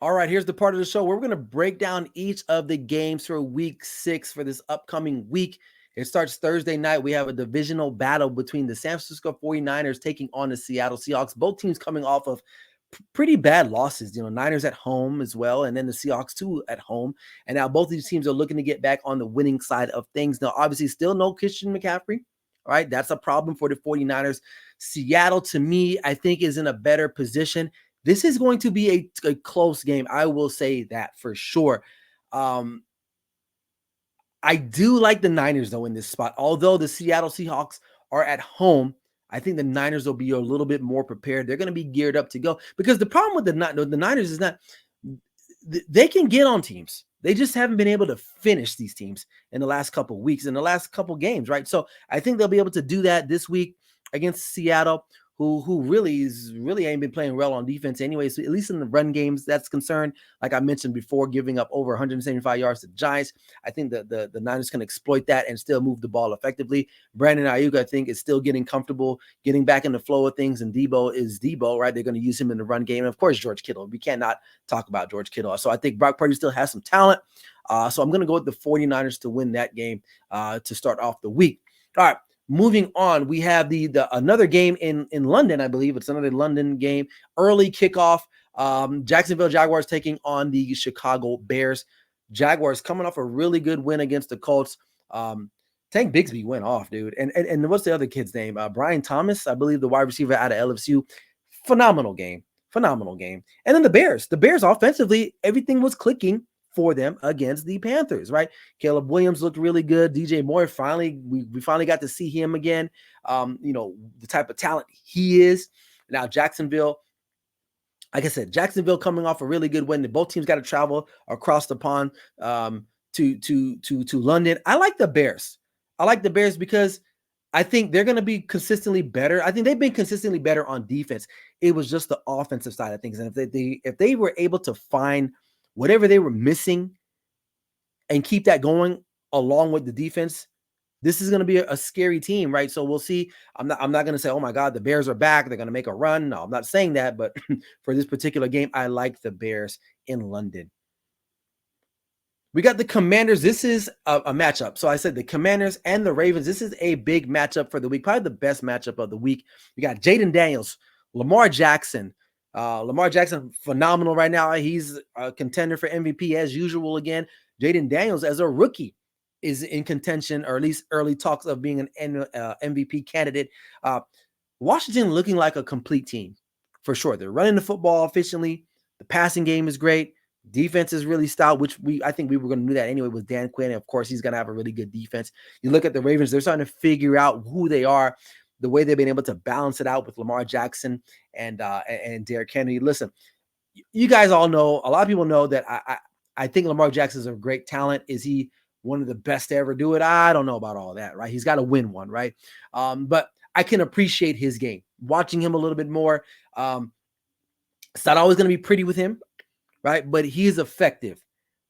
All right, here's the part of the show where we're going to break down each of the games for week 6 for this upcoming week. It starts Thursday night. We have a divisional battle between the San Francisco 49ers taking on the Seattle Seahawks. Both teams coming off of pretty bad losses. Niners at home as well, and then the Seahawks too at home. And now both of these teams are looking to get back on the winning side of things. Now, obviously, still no Christian McCaffrey. All right, that's a problem for the 49ers. Seattle, to me, I think is in a better position. This is going to be a close game. I will say that for sure. I do like the Niners, though, in this spot. Although the Seattle Seahawks are at home, I think the Niners will be a little bit more prepared. They're going to be geared up to go. Because the problem with the Niners is not they can get on teams. They just haven't been able to finish these teams in the last couple of weeks, in the last couple of games, right? So I think they'll be able to do that this week against Seattle, who really ain't been playing well on defense anyway. So at least in the run games, that's concerned. Like I mentioned before, giving up over 175 yards to the Giants. I think the Niners can exploit that and still move the ball effectively. Brandon Ayuk, I think, is still getting comfortable, getting back in the flow of things, and Debo is Debo, right? They're going to use him in the run game. And of course, George Kittle. We cannot talk about George Kittle. So I think Brock Purdy still has some talent. So I'm going to go with the 49ers to win that game to start off the week. All right. Moving on, we have the another game in London. I believe it's another London game. Early kickoff. Jacksonville Jaguars taking on the Chicago Bears. Jaguars coming off a really good win against the Colts. Tank Bigsby went off, dude. And what's the other kid's name? Brian Thomas, I believe, the wide receiver out of LSU. Phenomenal game. And then the Bears offensively, everything was clicking for them against the Panthers, right? Caleb Williams looked really good. DJ Moore, we finally got to see him again. The type of talent he is. Now, Jacksonville, like I said, coming off a really good win. Both teams got to travel across the pond to London. I like the Bears. Because I think they're going to be consistently better. I think they've been consistently better on defense. It was just the offensive side of things. And if they were able to find whatever they were missing and keep that going along with the defense, this is going to be a scary team, right? So we'll see. I'm not going to say, oh my God, the Bears are back, they're going to make a run. No, I'm not saying that, but for this particular game, I like the Bears in London. We got the Commanders. This is a matchup. So I said the Commanders and the Ravens. This is a big matchup for the week, probably the best matchup of the week. We got Jaden Daniels, Lamar Jackson. Lamar Jackson, phenomenal right now. He's a contender for MVP as usual again. Jaden Daniels, as a rookie, is in contention, or at least early talks of being an MVP candidate. Washington looking like a complete team, for sure. They're running the football efficiently. The passing game is great. Defense is really stout, which I think we were going to do that anyway with Dan Quinn. And of course, he's going to have a really good defense. You look at the Ravens, they're starting to figure out who they are, the way they've been able to balance it out with Lamar Jackson and Derrick Henry. Listen, you guys all know, a lot of people know that I think Lamar Jackson is a great talent. Is he one of the best to ever do it? I don't know about all that, right? He's got to win one, right? But I can appreciate his game, watching him a little bit more. It's not always going to be pretty with him, right? But he's effective.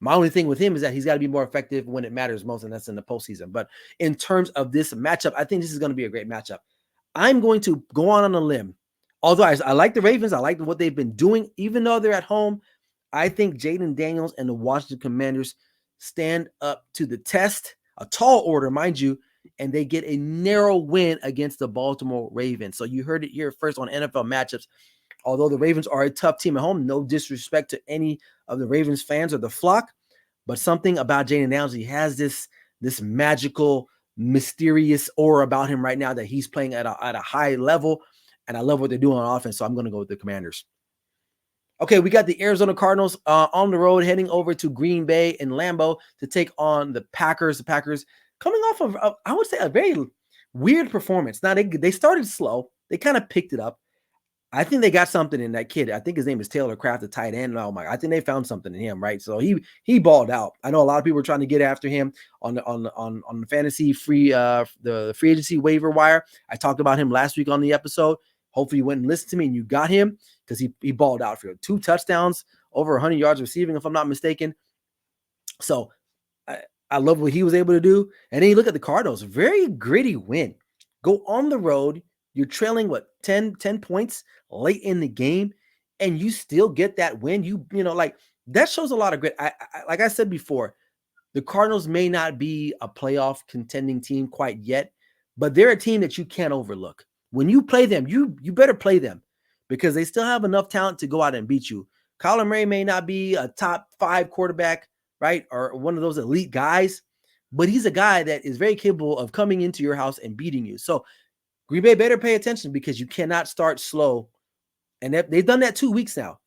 My only thing with him is that he's got to be more effective when it matters most, and that's in the postseason. But in terms of this matchup, I think this is going to be a great matchup. I'm going to go on a limb. Although I like the Ravens, I like what they've been doing, even though they're at home. I think Jaden Daniels and the Washington Commanders stand up to the test, a tall order, mind you, and they get a narrow win against the Baltimore Ravens. So you heard it here first on NFL matchups. Although the Ravens are a tough team at home, no disrespect to any of the Ravens fans or the flock, but something about Jaden Daniels, he has this magical, mysterious aura about him right now that he's playing at a high level, and I love what they're doing on offense, so I'm going to go with the Commanders. Okay, we got the Arizona Cardinals on the road, heading over to Green Bay in Lambeau to take on the Packers. The Packers coming off of, I would say, a very weird performance. Now, they started slow. They kind of picked it up. I think they got something in that kid. I think his name is Taylor Kraft, the tight end. Oh my! I think they found something in him, right? So he balled out. I know a lot of people were trying to get after him on the fantasy free the free agency waiver wire. I talked about him last week on the episode. Hopefully you went and listened to me and you got him, because he balled out for you. 2 touchdowns, over 100 yards receiving, if I'm not mistaken. So I love what he was able to do. And then you look at the Cardinals, very gritty win. Go on the road. You're trailing, 10 points late in the game. and you still get that win. Like that shows a lot of grit. Like I said before, the Cardinals may not be a playoff contending team quite yet, but they're a team that you can't overlook. When you play them, you better play them because they still have enough talent to go out and beat you. Kyler Murray may not be a top 5 quarterback, right, or one of those elite guys, but he's a guy that is very capable of coming into your house and beating you. So Green Bay better pay attention because you cannot start slow. And they've done that 2 weeks now.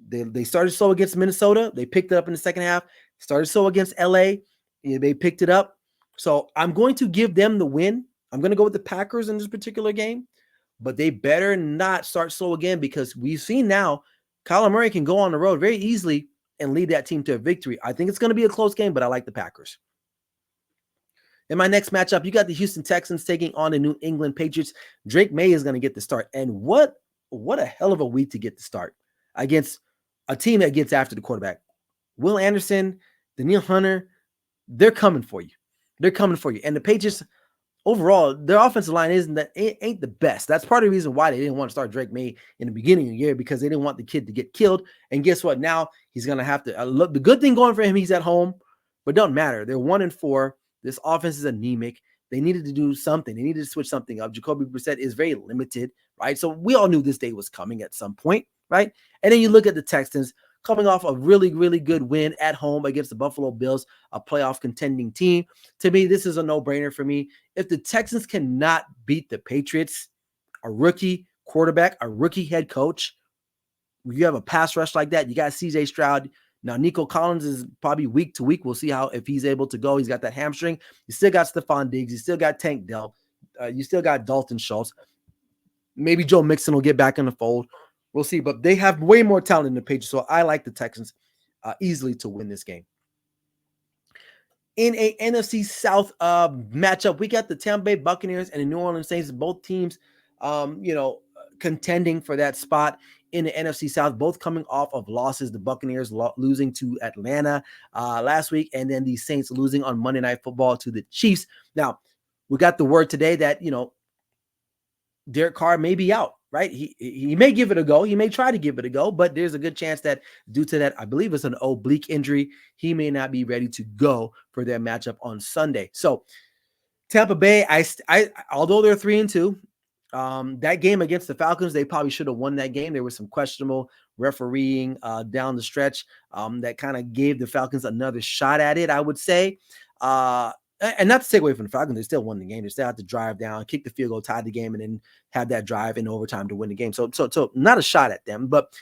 They started slow against Minnesota. They picked it up in the second half. Started slow against LA. They picked it up. So I'm going to give them the win. I'm going to go with the Packers in this particular game, but they better not start slow again because we've seen now Kyler Murray can go on the road very easily and lead that team to a victory. I think it's going to be a close game, but I like the Packers. In my next matchup, you got the Houston Texans taking on the New England Patriots. Drake May is going to get the start. And what a hell of a week to get the start against a team that gets after the quarterback. Will Anderson, Daniil Hunter, they're coming for you. They're coming for you. And the Patriots, overall, their offensive line ain't the best. That's part of the reason why they didn't want to start Drake May in the beginning of the year, because they didn't want the kid to get killed. And guess what? Now he's going to have to look. The good thing going for him, he's at home, but it doesn't matter. They're 1-4. This offense is anemic. They needed to do something. They needed to switch something up. Jacoby Brissett is very limited, right? So we all knew this day was coming at some point, right? And then you look at the Texans coming off a really, really good win at home against the Buffalo Bills, a playoff contending team. To me, this is a no-brainer for me. If the Texans cannot beat the Patriots, a rookie quarterback, a rookie head coach, you have a pass rush like that, you got CJ Stroud. Now, Nico Collins is probably week to week. We'll see if he's able to go. He's got that hamstring. You still got Stephon Diggs. You still got Tank Dell. You still got Dalton Schultz. Maybe Joe Mixon will get back in the fold. We'll see. But they have way more talent than the Patriots, so I like the Texans easily to win this game. In a NFC South matchup, we got the Tampa Bay Buccaneers and the New Orleans Saints. Both teams, contending for that spot in the NFC South, both coming off of losses. The Buccaneers losing to Atlanta last week, and then the Saints losing on Monday Night Football to the Chiefs. Now, we got the word today that, Derek Carr may be out, right? He may give it a go. He may try to give it a go, but there's a good chance that due to that, I believe it's an oblique injury, he may not be ready to go for their matchup on Sunday. So Tampa Bay, although they're 3-2, that game against the Falcons, they probably should have won that game. There was some questionable refereeing down the stretch that kind of gave the Falcons another shot at it, I would say. And not to take away from the Falcons, they still won the game. They still had to drive down, kick the field goal, tie the game, and then have that drive in overtime to win the game. So not a shot at them, but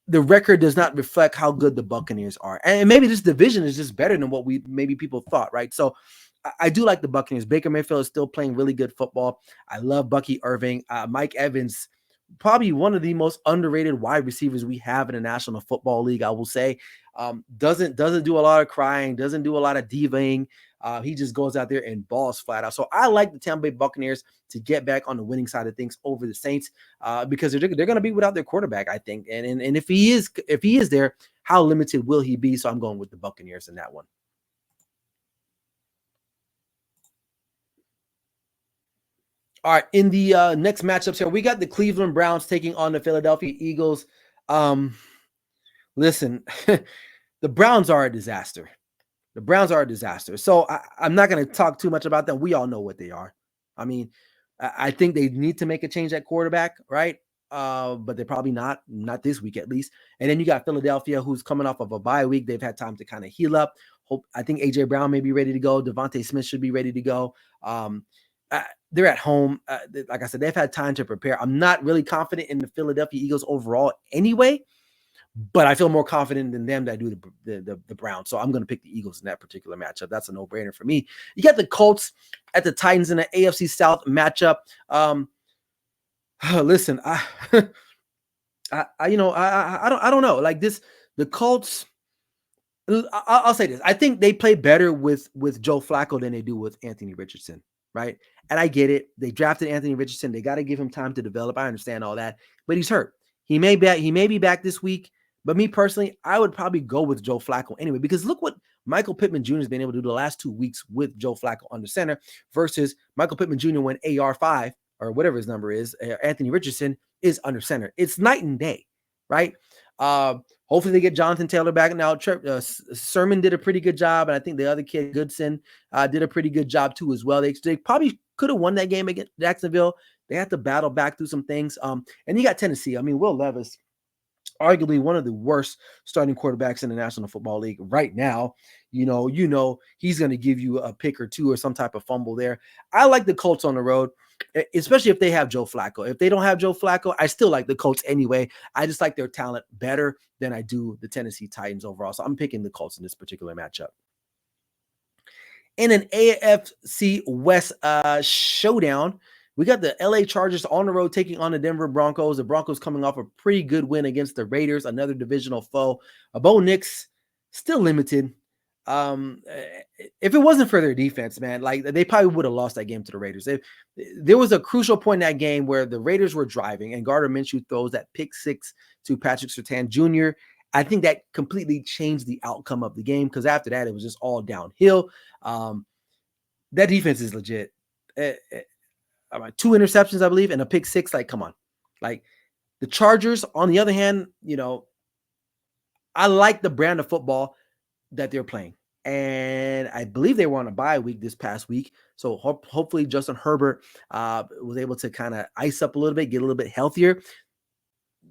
the record does not reflect how good the Buccaneers are. And maybe this division is just better than what maybe people thought, right? So I do like the Buccaneers. Baker Mayfield is still playing really good football. I love Bucky Irving. Mike Evans, probably one of the most underrated wide receivers we have in the National Football League, I will say. Doesn't do a lot of crying, doesn't do a lot of divaing. He just goes out there and balls flat out. So I like the Tampa Bay Buccaneers to get back on the winning side of things over the Saints because they're going to be without their quarterback, I think. And if he is there, how limited will he be? So I'm going with the Buccaneers in that one. All right, in the next matchups here, we got the Cleveland Browns taking on the Philadelphia Eagles. Listen, the Browns are a disaster. The Browns are a disaster. So I'm not going to talk too much about them. We all know what they are. I mean, I think they need to make a change at quarterback, right? But they're probably not this week at least. And then you got Philadelphia, who's coming off of a bye week. They've had time to kind of heal up. I think A.J. Brown may be ready to go. Devontae Smith should be ready to go. They're at home. Like I said, they've had time to prepare. I'm not really confident in the Philadelphia Eagles overall anyway, but I feel more confident in them than I do the Browns. So I'm going to pick the Eagles in that particular matchup. That's a no-brainer for me. You got the Colts at the Titans in the AFC South matchup. Listen, I don't know. Like this, the Colts. I'll say this. I think they play better with Joe Flacco than they do with Anthony Richardson. Right. And I get it. They drafted Anthony Richardson. They got to give him time to develop. I understand all that, but he's hurt. He may be back this week, but me personally, I would probably go with Joe Flacco anyway, because look what Michael Pittman Jr. has been able to do the last 2 weeks with Joe Flacco under center versus Michael Pittman Jr. when AR5 or whatever his number is, Anthony Richardson is under center. It's night and day, right? Uh, Hopefully they get Jonathan Taylor back now. Sermon did a pretty good job, and I think the other kid Goodson did a pretty good job too as well. They probably could have won that game against Jacksonville. They had to battle back through some things. And you got Tennessee. I mean, Will Levis, arguably one of the worst starting quarterbacks in the National Football League right now. He's going to give you a pick or two or some type of fumble there. I like the Colts on the road, especially if they have Joe Flacco. If they don't have Joe Flacco, I still like the Colts anyway. I just like their talent better than I do the Tennessee Titans overall. So I'm picking the Colts in this particular matchup. In an AFC West showdown, we got the LA Chargers on the road taking on the Denver Broncos. The Broncos coming off a pretty good win against the Raiders, another divisional foe. Bo Nix still limited. If it wasn't for their defense, man, like they probably would have lost that game to the Raiders. There was a crucial point in that game where the Raiders were driving and Gardner Minshew throws that pick six to Patrick Surtain Jr. I think that completely changed the outcome of the game because after that, it was just all downhill. That defense is legit. 2 interceptions, I believe, and a pick six. Like, come on. Like, the Chargers, on the other hand, I like the brand of football that they're playing. And I believe they were on a bye week this past week. So hopefully Justin Herbert was able to kind of ice up a little bit, get a little bit healthier.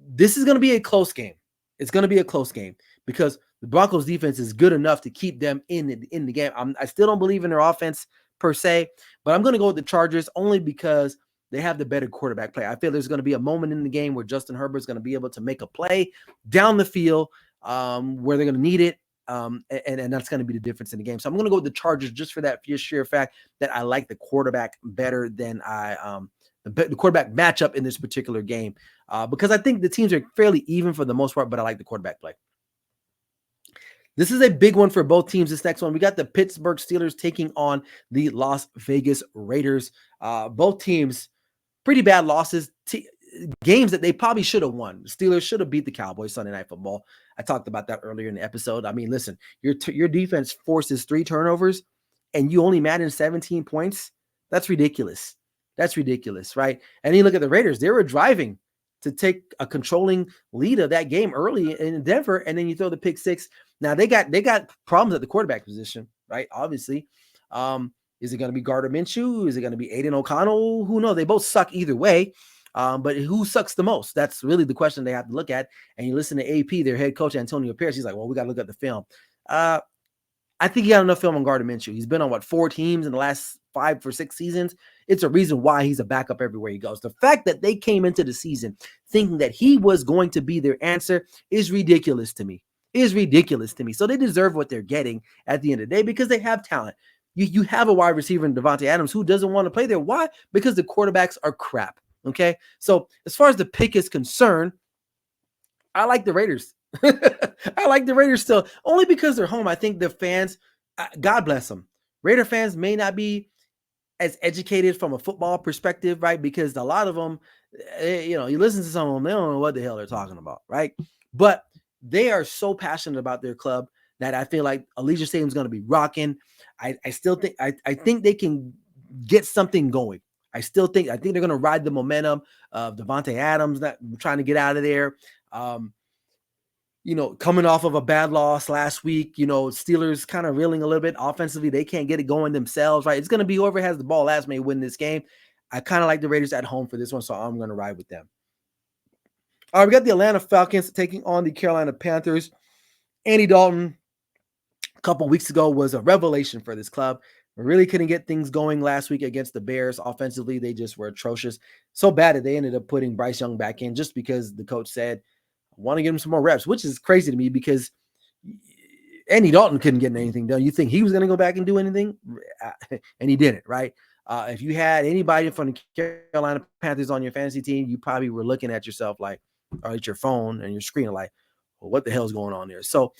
This is going to be a close game. It's going to be a close game because the Broncos defense is good enough to keep them in the game. I still don't believe in their offense per se, but I'm going to go with the Chargers only because they have the better quarterback play. I feel there's going to be a moment in the game where Justin Herbert's going to be able to make a play down the field where they're going to need it. And that's going to be the difference in the game. So I'm going to go with the Chargers just for that sheer fact that I like the quarterback better than the quarterback matchup in this particular game because I think the teams are fairly even for the most part, but I like the quarterback play. This is a big one for both teams. This next one, we got the Pittsburgh Steelers taking on the Las Vegas Raiders. Both teams, pretty bad losses. Games that they probably should have won. The Steelers should have beat the Cowboys Sunday Night Football. I talked about that earlier in the episode. I mean, listen, your defense forces 3 turnovers and you only managed 17 points. That's ridiculous. That's ridiculous, right? And you look at the Raiders, they were driving to take a controlling lead of that game early in Denver, and then you throw the pick six. Now they got problems at the quarterback position, right? Obviously. Is it going to be Gardner Minshew? Is it going to be Aiden O'Connell? Who knows? They both suck either way. But who sucks the most? That's really the question they have to look at. And you listen to AP, their head coach, Antonio Pierce. He's like, well, we got to look at the film. I think he got enough film on Gardner Minshew. He's been on, 4 teams in the last 5 or 6 seasons. It's a reason why he's a backup everywhere he goes. The fact that they came into the season thinking that he was going to be their answer is ridiculous to me. So they deserve what they're getting at the end of the day because they have talent. You have a wide receiver in Davante Adams who doesn't want to play there. Why? Because the quarterbacks are crap. Okay, so as far as the pick is concerned, I like the Raiders. I like the Raiders still, only because they're home. I think the fans, God bless them. Raider fans may not be as educated from a football perspective, right? Because a lot of them, you listen to some of them, they don't know what the hell they're talking about, right? But they are so passionate about their club that I feel like Allegiant Stadium is going to be rocking. I still think I think they can get something going. I think they're going to ride the momentum of Davante Adams that trying to get out of there. Coming off of a bad loss last week, Steelers kind of reeling a little bit offensively. They can't get it going themselves, right? It's going to be whoever has the ball last may win this game. I kind of like the Raiders at home for this one, so I'm going to ride with them. All right, we got the Atlanta Falcons taking on the Carolina Panthers. Andy Dalton, a couple weeks ago, was a revelation for this club. Really couldn't get things going last week against the Bears. Offensively, they just were atrocious. So bad that they ended up putting Bryce Young back in just because the coach said, I want to give him some more reps, which is crazy to me because Andy Dalton couldn't get anything done. You think he was going to go back and do anything? And he didn't, right? If you had anybody from the Carolina Panthers on your fantasy team, you probably were looking at yourself like, or at your phone and your screen like, well, what the hell is going on there? So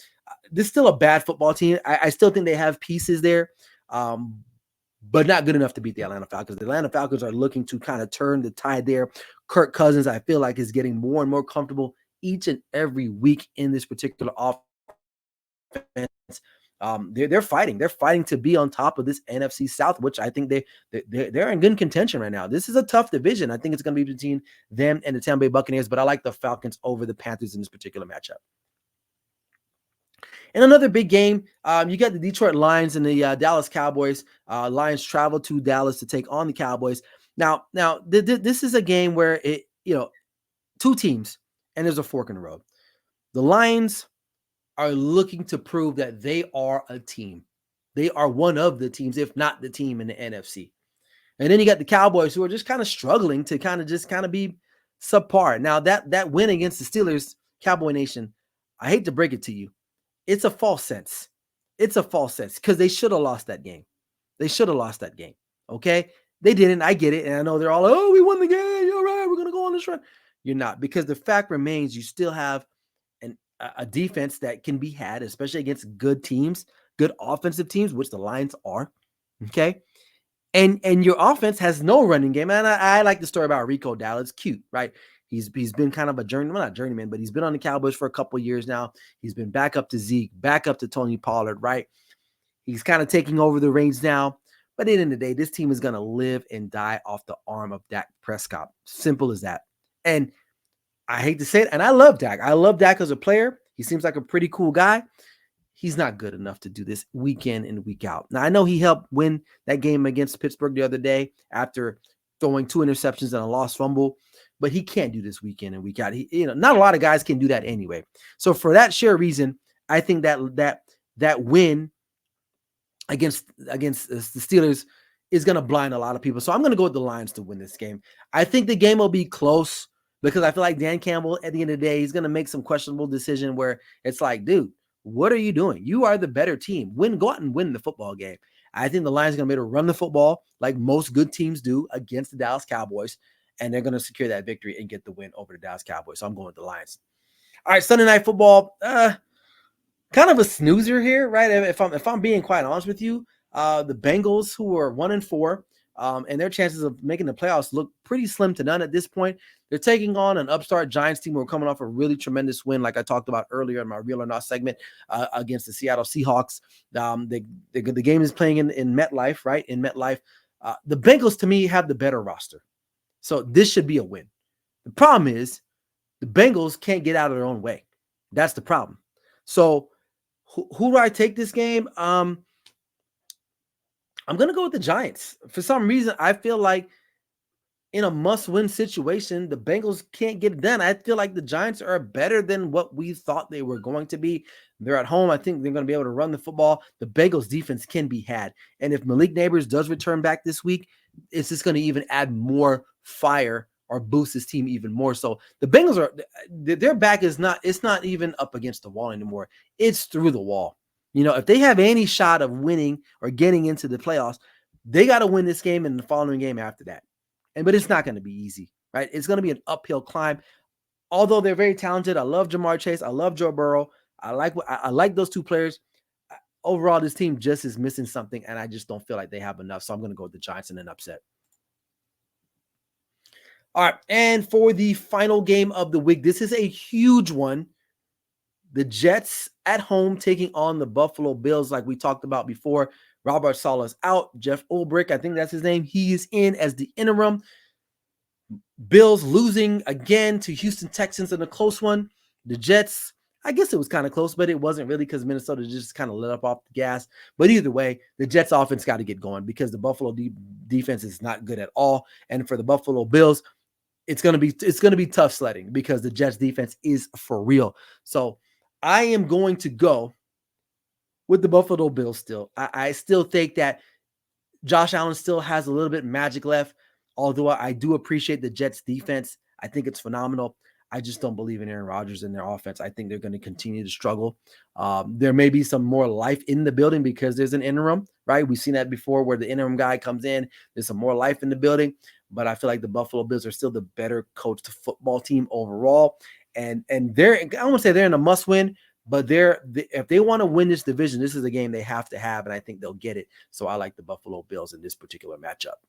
this is still a bad football team. I still think they have pieces there. But not good enough to beat the Atlanta Falcons. The Atlanta Falcons are looking to kind of turn the tide there. Kirk Cousins, I feel like, is getting more and more comfortable each and every week in this particular offense. They're fighting. They're fighting to be on top of this NFC South, which I think they're in good contention right now. This is a tough division. I think it's going to be between them and the Tampa Bay Buccaneers, but I like the Falcons over the Panthers in this particular matchup. In another big game, you got the Detroit Lions and the Dallas Cowboys. Lions travel to Dallas to take on the Cowboys. Now, this is a game where two teams, and there's a fork in the road. The Lions are looking to prove that they are a team. They are one of the teams, if not the team in the NFC. And then you got the Cowboys, who are just kind of struggling to kind of be subpar. Now, that win against the Steelers, Cowboy Nation, I hate to break it to you, it's a false sense. It's a false sense because they should have lost that game. They should have lost that game. Okay? They didn't. I get it. And I know they're all, oh, we won the game. You're right. We're going to go on this run. You're not, because the fact remains you still have a defense that can be had, especially against good teams, good offensive teams, which the Lions are. Okay? And your offense has no running game. And I like the story about Rico Dallas. Cute, right? He's been kind of a not journeyman, but he's been on the Cowboys for a couple of years now. He's been back up to Zeke, back up to Tony Pollard, right? He's kind of taking over the reins now. But at the end of the day, this team is going to live and die off the arm of Dak Prescott. Simple as that. And I hate to say it, and I love Dak. I love Dak as a player. He seems like a pretty cool guy. He's not good enough to do this week in and week out. Now, I know he helped win that game against Pittsburgh the other day after throwing 2 interceptions and a lost fumble, but he can't do this week in and week out. Not a lot of guys can do that anyway. So for that sheer reason, I think that win against the Steelers is going to blind a lot of people. So I'm going to go with the Lions to win this game. I think the game will be close because I feel like Dan Campbell, at the end of the day, he's going to make some questionable decision where it's like, dude, what are you doing? You are the better team. Go out and win the football game. I think the Lions are going to be able to run the football like most good teams do against the Dallas Cowboys, and they're going to secure that victory and get the win over the Dallas Cowboys. So I'm going with the Lions. All right, Sunday Night Football, kind of a snoozer here, right? If I'm being quite honest with you, the Bengals, who are 1-4, and their chances of making the playoffs look pretty slim to none at this point. They're taking on an upstart Giants team who are coming off a really tremendous win, like I talked about earlier in my Real or Not segment, against the Seattle Seahawks. The game is playing in MetLife, right? In MetLife. The Bengals, to me, have the better roster. So this should be a win. The problem is the Bengals can't get out of their own way. That's the problem. So who do I take this game? I'm going to go with the Giants. For some reason, I feel like in a must-win situation, the Bengals can't get it done. I feel like the Giants are better than what we thought they were going to be. They're at home. I think they're going to be able to run the football. The Bengals defense can be had. And if Malik Neighbors does return back this week, it's just going to even add more fire or boost his team even more. So the Bengals their back it's not even up against the wall anymore. It's through the wall. If they have any shot of winning or getting into the playoffs, they got to win this game and the following game after that. But it's not going to be easy, right? It's going to be an uphill climb. Although they're very talented, I love Jamar Chase. I love Joe Burrow. I like those two players. Overall, this team just is missing something, and I just don't feel like they have enough. So I'm going to go with the Giants in an upset. All right, and for the final game of the week, this is a huge one. The Jets at home taking on the Buffalo Bills, like we talked about before. Robert Saleh's out. Jeff Ulbrich, I think that's his name. He is in as the interim. Bills losing again to Houston Texans in a close one. The Jets, I guess it was kind of close, but it wasn't really because Minnesota just kind of let up off the gas. But either way, the Jets offense got to get going because the Buffalo defense is not good at all. And for the Buffalo Bills, it's going to be tough sledding because the Jets defense is for real. So I am going to go with the Buffalo Bills still. I still think that Josh Allen still has a little bit of magic left, although I do appreciate the Jets defense. I think it's phenomenal. I just don't believe in Aaron Rodgers and their offense. I think they're going to continue to struggle. There may be some more life in the building because there's an interim, right? We've seen that before where the interim guy comes in. There's some more life in the building, but I feel like the Buffalo Bills are still the better coached football team overall. And I don't want to say they're in a must-win, but if they want to win this division, this is a game they have to have, and I think they'll get it. So I like the Buffalo Bills in this particular matchup.